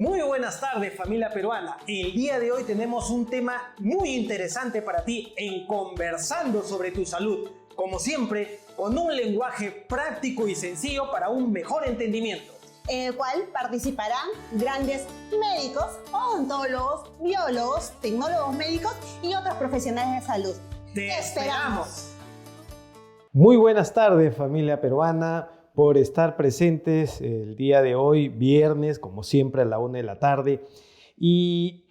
Muy buenas tardes, familia peruana. El día de hoy tenemos un tema muy interesante para ti en Conversando sobre tu salud. Como siempre, con un lenguaje práctico y sencillo para un mejor entendimiento. En el cual participarán grandes médicos, odontólogos, biólogos, tecnólogos médicos y otros profesionales de salud. ¡Te esperamos! Muy buenas tardes, familia peruana, por estar presentes el día de hoy, viernes, como siempre a la 1 de la tarde. Y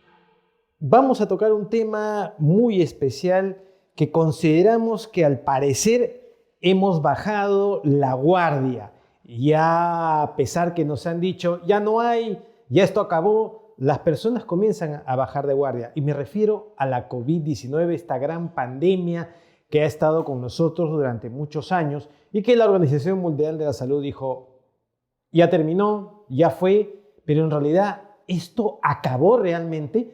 vamos a tocar un tema muy especial que consideramos que al parecer hemos bajado la guardia. Ya a pesar que nos han dicho, ya no hay, ya esto acabó, las personas comienzan a bajar de guardia. Y me refiero a la COVID-19, esta gran pandemia que ha estado con nosotros durante muchos años y que la Organización Mundial de la Salud dijo, ya terminó, ya fue, pero en realidad esto acabó realmente.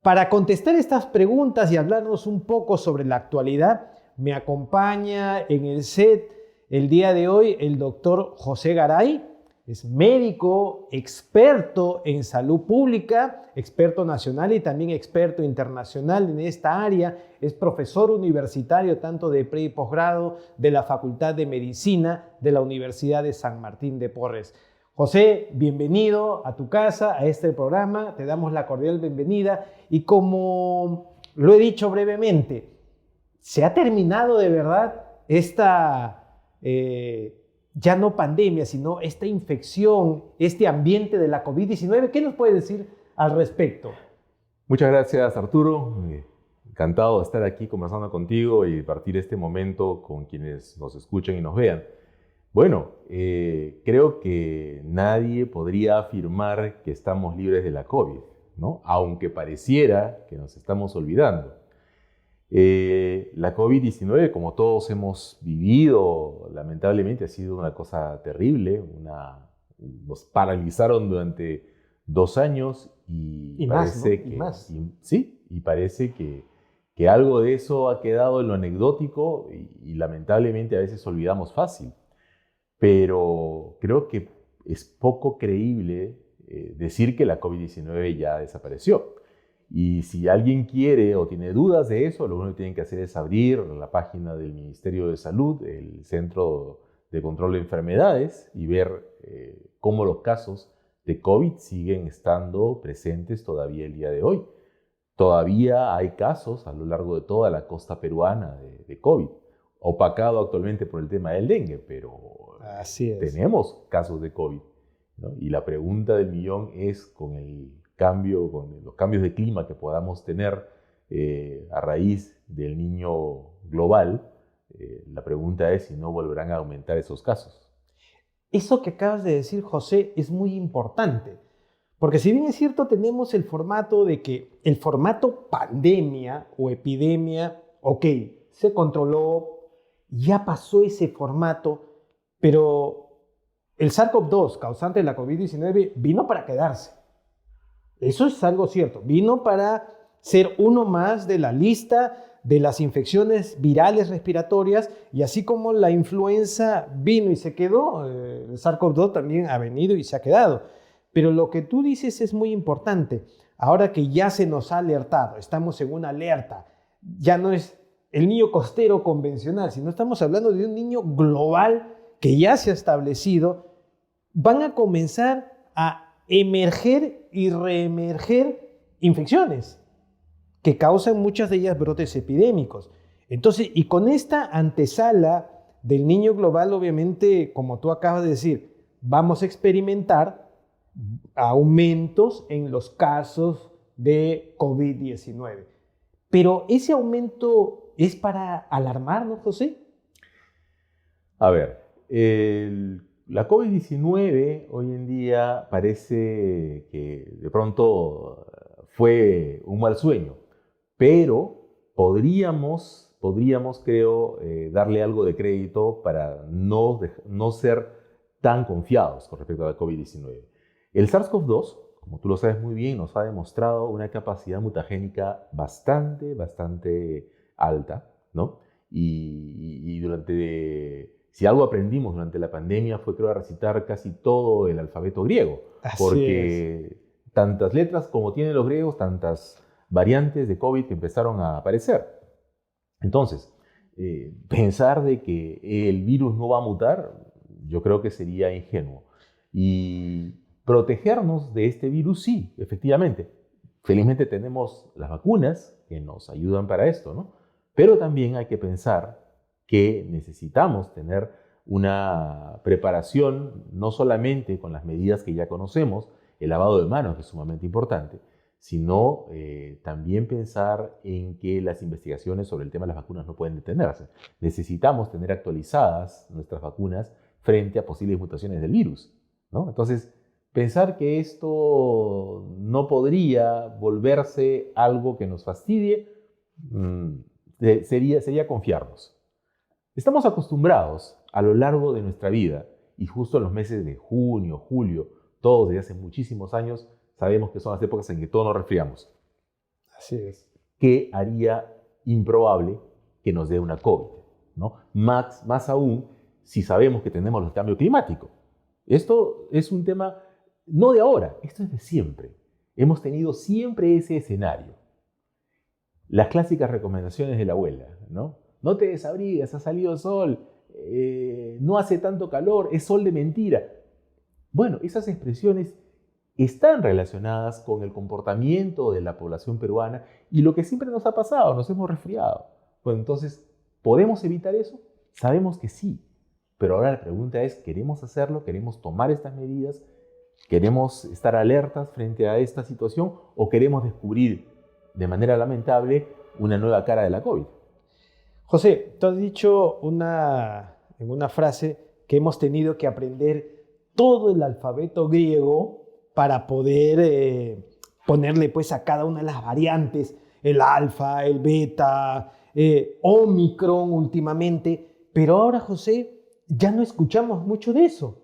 Para contestar estas preguntas y hablarnos un poco sobre la actualidad, me acompaña en el set el día de hoy el doctor José Garay. Es médico, experto en salud pública, experto nacional y también experto internacional en esta área. Es profesor universitario tanto de pre y posgrado de la Facultad de Medicina de la Universidad de San Martín de Porres. José, bienvenido a tu casa, a este programa. Te damos la cordial bienvenida. Y como lo he dicho brevemente, ¿se ha terminado de verdad esta ya no pandemia, sino esta infección, este ambiente de la COVID-19? ¿Qué nos puede decir al respecto? Muchas gracias, Arturo. Encantado de estar aquí conversando contigo y partir este momento con quienes nos escuchan y nos vean. Bueno, creo que nadie podría afirmar que estamos libres de la COVID, ¿no? Aunque pareciera que nos estamos olvidando. La COVID-19, como todos hemos vivido, lamentablemente ha sido una cosa terrible. Nos paralizaron durante 2 años y parece más, ¿no? que, y más. Y parece que algo de eso ha quedado en lo anecdótico y lamentablemente a veces olvidamos fácil. Pero creo que es poco creíble decir que la COVID-19 ya desapareció. Y si alguien quiere o tiene dudas de eso, lo único que tienen que hacer es abrir la página del Ministerio de Salud, el Centro de Control de Enfermedades, y ver cómo los casos de COVID siguen estando presentes todavía el día de hoy. Todavía hay casos a lo largo de toda la costa peruana de COVID, opacado actualmente por el tema del dengue, pero Así es. Tenemos casos de COVID, ¿no? Y la pregunta del millón es con los cambios de clima que podamos tener a raíz del Niño global, la pregunta es si no volverán a aumentar esos casos. Eso que acabas de decir, José, es muy importante, porque si bien es cierto, tenemos el formato de que el formato pandemia o epidemia, ok, se controló, ya pasó ese formato, pero el SARS-CoV-2, causante de la COVID-19, vino para quedarse. Eso es algo cierto. Vino para ser uno más de la lista de las infecciones virales respiratorias, y así como la influenza vino y se quedó, el SARS-CoV-2 también ha venido y se ha quedado. Pero lo que tú dices es muy importante. Ahora que ya se nos ha alertado, estamos en una alerta, ya no es el niño costero convencional, sino estamos hablando de un niño global que ya se ha establecido. Van a comenzar a emerger y reemerger infecciones que causan muchas de ellas brotes epidémicos. Entonces, y con esta antesala del niño global, obviamente, como tú acabas de decir, vamos a experimentar aumentos en los casos de COVID-19. Pero ese aumento es para alarmarnos, José. A ver, la COVID-19 hoy en día parece que de pronto fue un mal sueño, pero podríamos creo, darle algo de crédito para no ser tan confiados con respecto a la COVID-19. El SARS-CoV-2, como tú lo sabes muy bien, nos ha demostrado una capacidad mutagénica bastante alta, ¿no? Y si algo aprendimos durante la pandemia fue, creo, recitar casi todo el alfabeto griego. Así porque es. tantas letras como tienen los griegos, tantas variantes de COVID que empezaron a aparecer. Entonces, pensar de que el virus no va a mutar, yo creo que sería ingenuo. Y protegernos de este virus, sí, efectivamente. Felizmente tenemos las vacunas que nos ayudan para esto, ¿no? Pero también hay que pensar que necesitamos tener una preparación no solamente con las medidas que ya conocemos, el lavado de manos, que es sumamente importante, sino también pensar en que las investigaciones sobre el tema de las vacunas no pueden detenerse. Necesitamos tener actualizadas nuestras vacunas frente a posibles mutaciones del virus, ¿no? Entonces, pensar que esto no podría volverse algo que nos fastidie sería confiarnos. Estamos acostumbrados a lo largo de nuestra vida, y justo en los meses de junio, julio, todos desde hace muchísimos años, sabemos que son las épocas en que todos nos resfriamos. Así es. ¿Qué haría improbable que nos dé una COVID, ¿no? Más aún si sabemos que tenemos el cambio climático. Esto es un tema no de ahora, esto es de siempre. Hemos tenido siempre ese escenario. Las clásicas recomendaciones de la abuela, ¿no? No te desabrigues, ha salido sol, no hace tanto calor, es sol de mentira. Bueno, esas expresiones están relacionadas con el comportamiento de la población peruana y lo que siempre nos ha pasado, nos hemos resfriado. Bueno, entonces, ¿podemos evitar eso? Sabemos que sí, pero ahora la pregunta es, ¿queremos hacerlo? ¿Queremos tomar estas medidas? ¿Queremos estar alertas frente a esta situación o queremos descubrir de manera lamentable una nueva cara de la COVID? José, tú has dicho en una frase que hemos tenido que aprender todo el alfabeto griego para poder ponerle pues a cada una de las variantes, el alfa, el beta, Omicron últimamente, pero ahora, José, ya no escuchamos mucho de eso.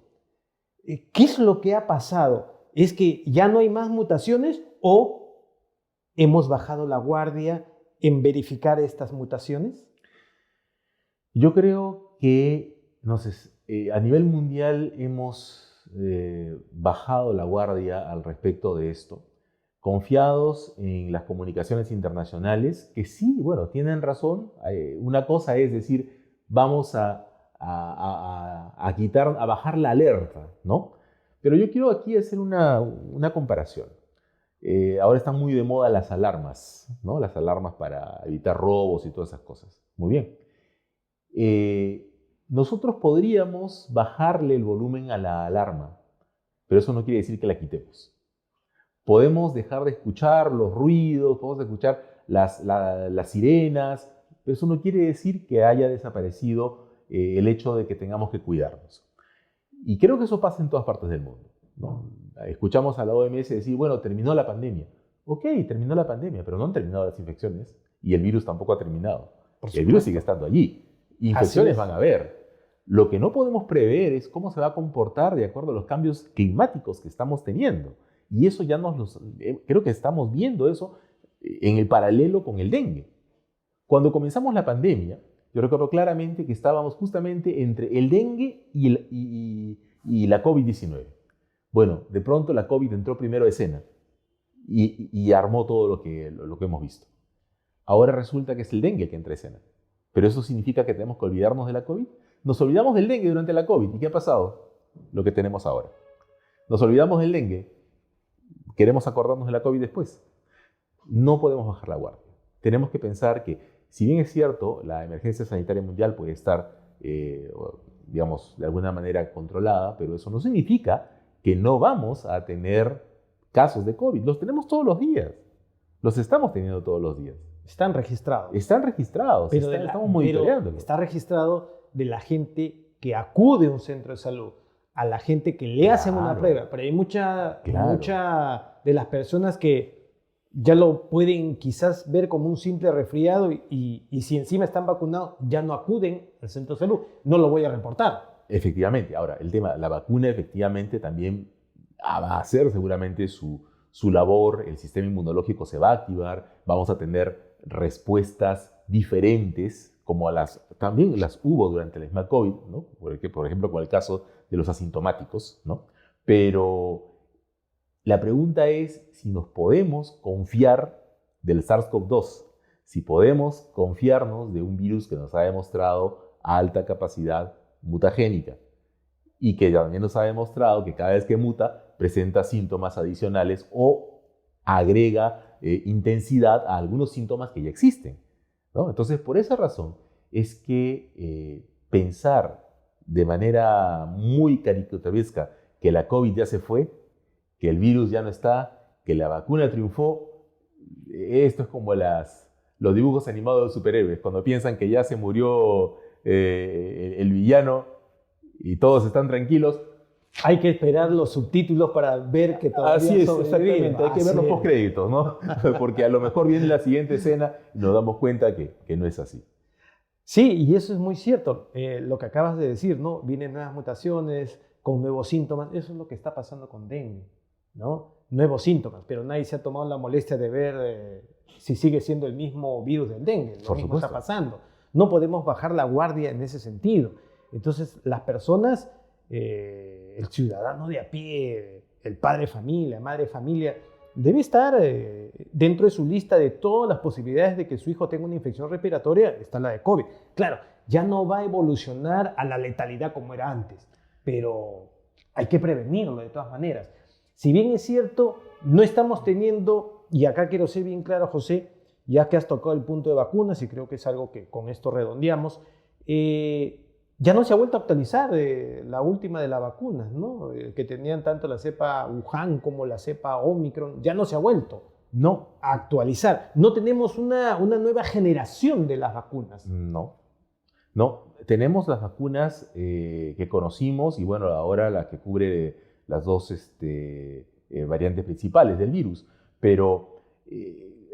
¿Qué es lo que ha pasado? ¿Es que ya no hay más mutaciones o hemos bajado la guardia en verificar estas mutaciones? Yo creo que a nivel mundial hemos bajado la guardia al respecto de esto, confiados en las comunicaciones internacionales, que sí, bueno, tienen razón. Una cosa es decir, vamos a bajar la alerta, ¿no? Pero yo quiero aquí hacer una comparación. Ahora están muy de moda las alarmas, ¿no? Las alarmas para evitar robos y todas esas cosas. Muy bien. Nosotros podríamos bajarle el volumen a la alarma, pero eso no quiere decir que la quitemos. Podemos dejar de escuchar los ruidos, podemos escuchar las sirenas, pero eso no quiere decir que haya desaparecido el hecho de que tengamos que cuidarnos. Y creo que eso pasa en todas partes del mundo, ¿no? Escuchamos a la OMS decir, bueno, terminó la pandemia. Ok, terminó la pandemia, pero no han terminado las infecciones y el virus tampoco ha terminado. El virus sigue estando allí. Infecciones van a haber. Lo que no podemos prever es cómo se va a comportar de acuerdo a los cambios climáticos que estamos teniendo. Y eso ya creo que estamos viendo eso en el paralelo con el dengue. Cuando comenzamos la pandemia, yo recuerdo claramente que estábamos justamente entre el dengue y la COVID-19. Bueno, de pronto la COVID entró primero a escena y armó todo lo que hemos visto. Ahora resulta que es el dengue el que entra a escena. ¿Pero eso significa que tenemos que olvidarnos de la COVID? Nos olvidamos del dengue durante la COVID. ¿Y qué ha pasado? Lo que tenemos ahora. Nos olvidamos del dengue. ¿Queremos acordarnos de la COVID después? No podemos bajar la guardia. Tenemos que pensar que, si bien es cierto, la emergencia sanitaria mundial puede estar, digamos, de alguna manera controlada, pero eso no significa que no vamos a tener casos de COVID. Los tenemos todos los días. Los estamos teniendo todos los días. Están registrados. Están registrados, pero estamos monitoreándolos. Está registrado de la gente que acude a un centro de salud, a la gente que le hacen una prueba. Pero hay mucha de las personas que ya lo pueden quizás ver como un simple resfriado y si encima están vacunados, ya no acuden al centro de salud. No lo voy a reportar. Efectivamente. Ahora, el tema, la vacuna efectivamente también va a hacer seguramente su labor, el sistema inmunológico se va a activar, vamos a tener respuestas diferentes, como también las hubo durante el misma COVID, ¿no? Por ejemplo, con el caso de los asintomáticos, ¿no? Pero la pregunta es si nos podemos confiar del SARS-CoV-2, si podemos confiarnos de un virus que nos ha demostrado alta capacidad mutagénica y que también nos ha demostrado que cada vez que muta presenta síntomas adicionales o agrega intensidad a algunos síntomas que ya existen, ¿no? Entonces, por esa razón es que pensar de manera muy caricaturesca que la COVID ya se fue, que el virus ya no está, que la vacuna triunfó, esto es como los dibujos animados de superhéroes, cuando piensan que ya se murió el villano y todos están tranquilos. Hay que esperar los subtítulos para ver que todavía Así es, sobrevive. exactamente, hay que ver los postcréditos, ¿no? Porque a lo mejor viene la siguiente escena y nos damos cuenta que no es así. Sí, y eso es muy cierto, lo que acabas de decir, ¿no? Vienen nuevas mutaciones, con nuevos síntomas, eso es lo que está pasando con dengue, ¿no? Nuevos síntomas, pero nadie se ha tomado la molestia de ver si sigue siendo el mismo virus del dengue, lo Por mismo supuesto. está pasando. No podemos bajar la guardia en ese sentido. Entonces, las personas, el ciudadano de a pie, el padre de familia, madre de familia, debe estar dentro de su lista de todas las posibilidades de que su hijo tenga una infección respiratoria, está la de COVID. Claro, ya no va a evolucionar a la letalidad como era antes, pero hay que prevenirlo de todas maneras. Si bien es cierto, no estamos teniendo, y acá quiero ser bien claro, José, ya que has tocado el punto de vacunas, y creo que es algo que con esto redondeamos, ya no se ha vuelto a actualizar la última de las vacunas, ¿no? Que tenían tanto la cepa Wuhan como la cepa Omicron, ya no se ha vuelto a actualizar. No tenemos una nueva generación de las vacunas. No. Tenemos las vacunas que conocimos y bueno, ahora la que cubre las dos variantes principales del virus. Pero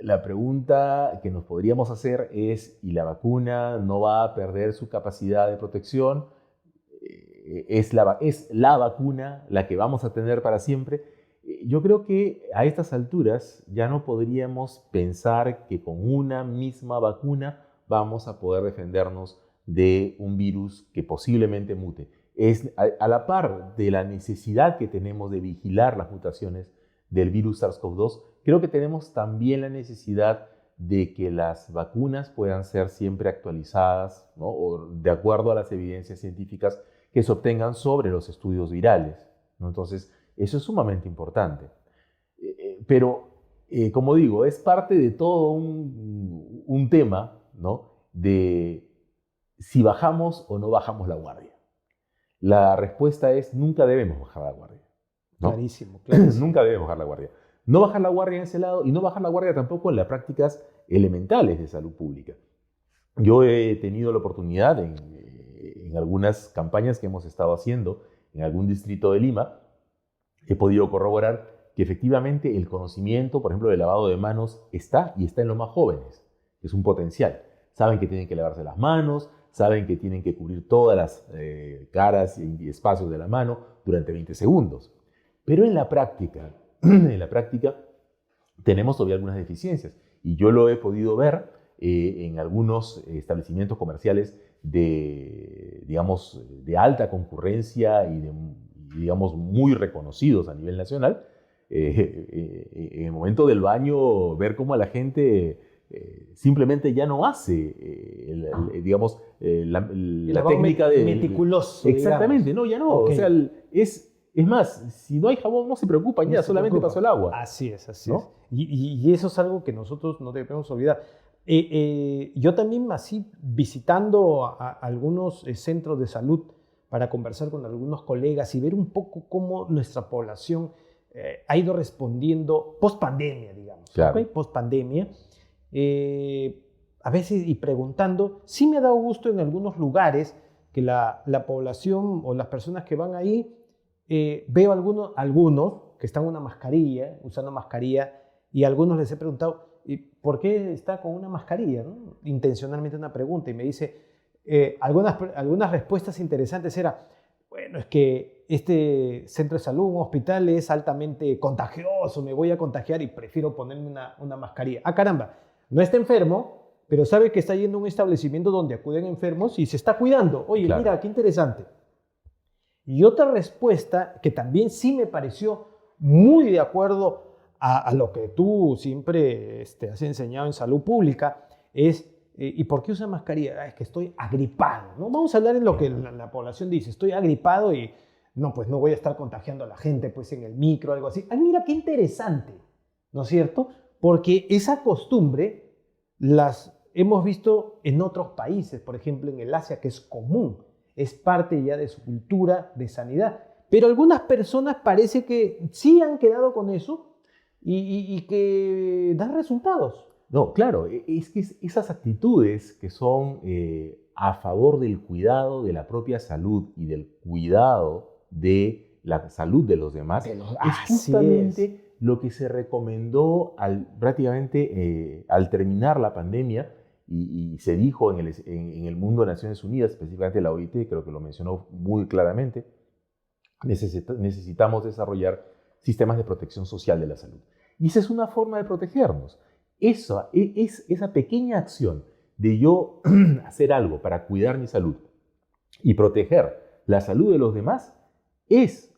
la pregunta que nos podríamos hacer es, ¿y la vacuna no va a perder su capacidad de protección? ¿Es la vacuna la que vamos a tener para siempre? Yo creo que a estas alturas ya no podríamos pensar que con una misma vacuna vamos a poder defendernos de un virus que posiblemente mute. Es a la par de la necesidad que tenemos de vigilar las mutaciones del virus SARS-CoV-2, creo que tenemos también la necesidad de que las vacunas puedan ser siempre actualizadas, ¿no? O de acuerdo a las evidencias científicas que se obtengan sobre los estudios virales, ¿no? Entonces, eso es sumamente importante. Pero, como digo, es parte de todo un tema, ¿no? De si bajamos o no bajamos la guardia. La respuesta es nunca debemos bajar la guardia, ¿no? Clarísimo. Nunca debemos bajar la guardia. No bajar la guardia en ese lado y no bajar la guardia tampoco en las prácticas elementales de salud pública. Yo he tenido la oportunidad en algunas campañas que hemos estado haciendo en algún distrito de Lima, he podido corroborar que efectivamente el conocimiento, por ejemplo, del lavado de manos está en los más jóvenes. Es un potencial. Saben que tienen que lavarse las manos, saben que tienen que cubrir todas las caras y espacios de la mano durante 20 segundos. Pero en la práctica tenemos todavía algunas deficiencias. Y yo lo he podido ver en algunos establecimientos comerciales de alta concurrencia y digamos, muy reconocidos a nivel nacional. En el momento del baño, ver cómo a la gente simplemente ya no hace, la técnica de... meticuloso. Exactamente, digamos. no, ya no. Okay. O sea, es más, si no hay jabón, no se preocupan ya, solamente pasó el agua. Así es, ¿no? es. Y eso es algo que nosotros no debemos olvidar. Yo también, así, visitando a algunos centros de salud para conversar con algunos colegas y ver un poco cómo nuestra población ha ido respondiendo post-pandemia, digamos. Claro. ¿Okay? Post-pandemia. A veces, y preguntando, sí me ha dado gusto en algunos lugares que la población o las personas que van ahí, veo algunos que están usando mascarilla, y a algunos les he preguntado, ¿y por qué está con una mascarilla? ¿No? Intencionalmente una pregunta, y me dice, algunas respuestas interesantes era, bueno, es que este centro de salud, un hospital, es altamente contagioso, me voy a contagiar y prefiero ponerme una mascarilla. Ah, caramba, no está enfermo, pero sabe que está yendo a un establecimiento donde acuden enfermos y se está cuidando. Oye, claro. Mira, qué interesante. Y otra respuesta que también sí me pareció muy de acuerdo a lo que tú siempre has enseñado en salud pública, es ¿y por qué usa mascarilla? Es que estoy agripado, ¿no? Vamos a hablar en lo que la población dice, estoy agripado y no, pues no voy a estar contagiando a la gente pues en el micro o algo así. Ay, mira qué interesante, ¿no es cierto? Porque esa costumbre las hemos visto en otros países, por ejemplo en el Asia, que es común, es parte ya de su cultura de sanidad. Pero algunas personas parece que sí han quedado con eso y que dan resultados. No, claro, es que esas actitudes que son a favor del cuidado de la propia salud y del cuidado de la salud de los demás, es justamente lo que se recomendó prácticamente al terminar la pandemia y se dijo en el mundo de Naciones Unidas, específicamente la OIT, creo que lo mencionó muy claramente, necesitamos desarrollar sistemas de protección social de la salud. Y esa es una forma de protegernos. Esa pequeña acción de yo hacer algo para cuidar mi salud y proteger la salud de los demás es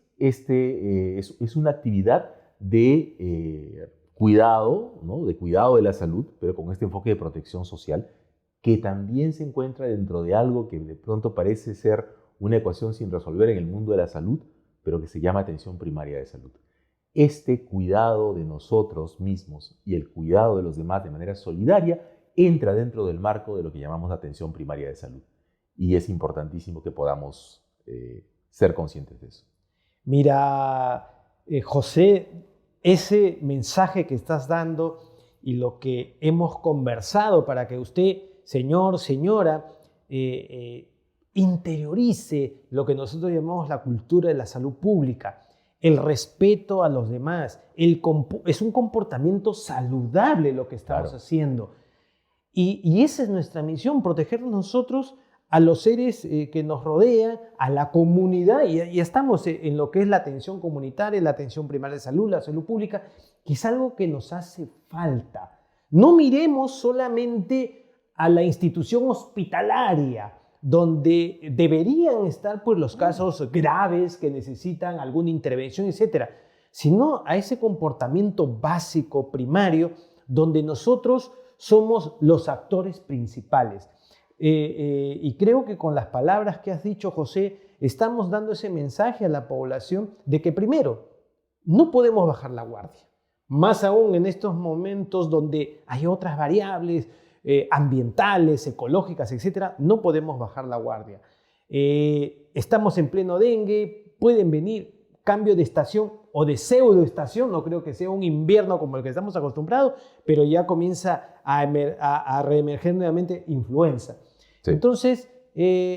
una actividad de cuidado, ¿no? De cuidado de la salud, pero con este enfoque de protección social que también se encuentra dentro de algo que de pronto parece ser una ecuación sin resolver en el mundo de la salud, pero que se llama atención primaria de salud. Este cuidado de nosotros mismos y el cuidado de los demás de manera solidaria entra dentro del marco de lo que llamamos atención primaria de salud. Y es importantísimo que podamos ser conscientes de eso. Mira, José, ese mensaje que estás dando y lo que hemos conversado para que usted, señor, señora, interiorice lo que nosotros llamamos la cultura de la salud pública, el respeto a los demás, es un comportamiento saludable lo que estamos haciendo. Y esa es nuestra misión, protegernos nosotros a los seres que nos rodean, a la comunidad, y estamos en lo que es la atención comunitaria, la atención primaria de salud, la salud pública, que es algo que nos hace falta. No miremos solamente a la institución hospitalaria, donde deberían estar pues, los casos graves que necesitan alguna intervención, etcétera, sino a ese comportamiento básico, primario, donde nosotros somos los actores principales. Y creo que con las palabras que has dicho, José, estamos dando ese mensaje a la población de que primero, no podemos bajar la guardia, más aún en estos momentos donde hay otras variables ambientales, ecológicas, etcétera, no podemos bajar la guardia. Estamos en pleno dengue, pueden venir cambio de estación o de pseudoestación, no creo que sea un invierno como el que estamos acostumbrados, pero ya comienza a reemerger nuevamente influenza. Sí. Entonces,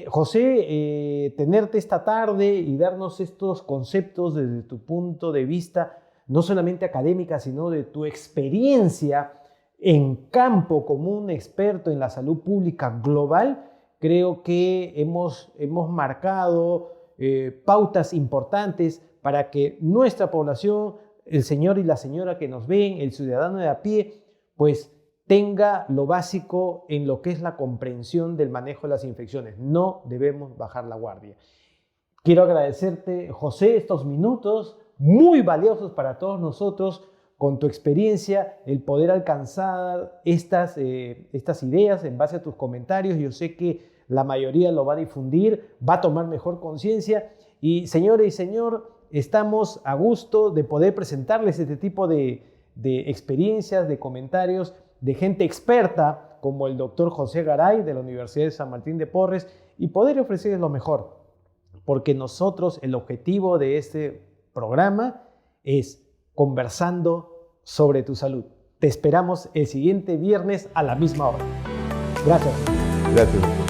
José, tenerte esta tarde y darnos estos conceptos desde tu punto de vista, no solamente académica, sino de tu experiencia en campo como un experto en la salud pública global, creo que hemos marcado pautas importantes para que nuestra población, el señor y la señora que nos ven, el ciudadano de a pie, pues tenga lo básico en lo que es la comprensión del manejo de las infecciones. No debemos bajar la guardia. Quiero agradecerte, José, estos minutos muy valiosos para todos nosotros, con tu experiencia, el poder alcanzar estas ideas en base a tus comentarios. Yo sé que la mayoría lo va a difundir, va a tomar mejor conciencia. Y señores y señor, estamos a gusto de poder presentarles este tipo de experiencias, de comentarios, de gente experta como el doctor José Garay de la Universidad de San Martín de Porres y poder ofrecerles lo mejor. Porque nosotros, el objetivo de este programa es conversando sobre tu salud. Te esperamos el siguiente viernes a la misma hora. Gracias. Gracias.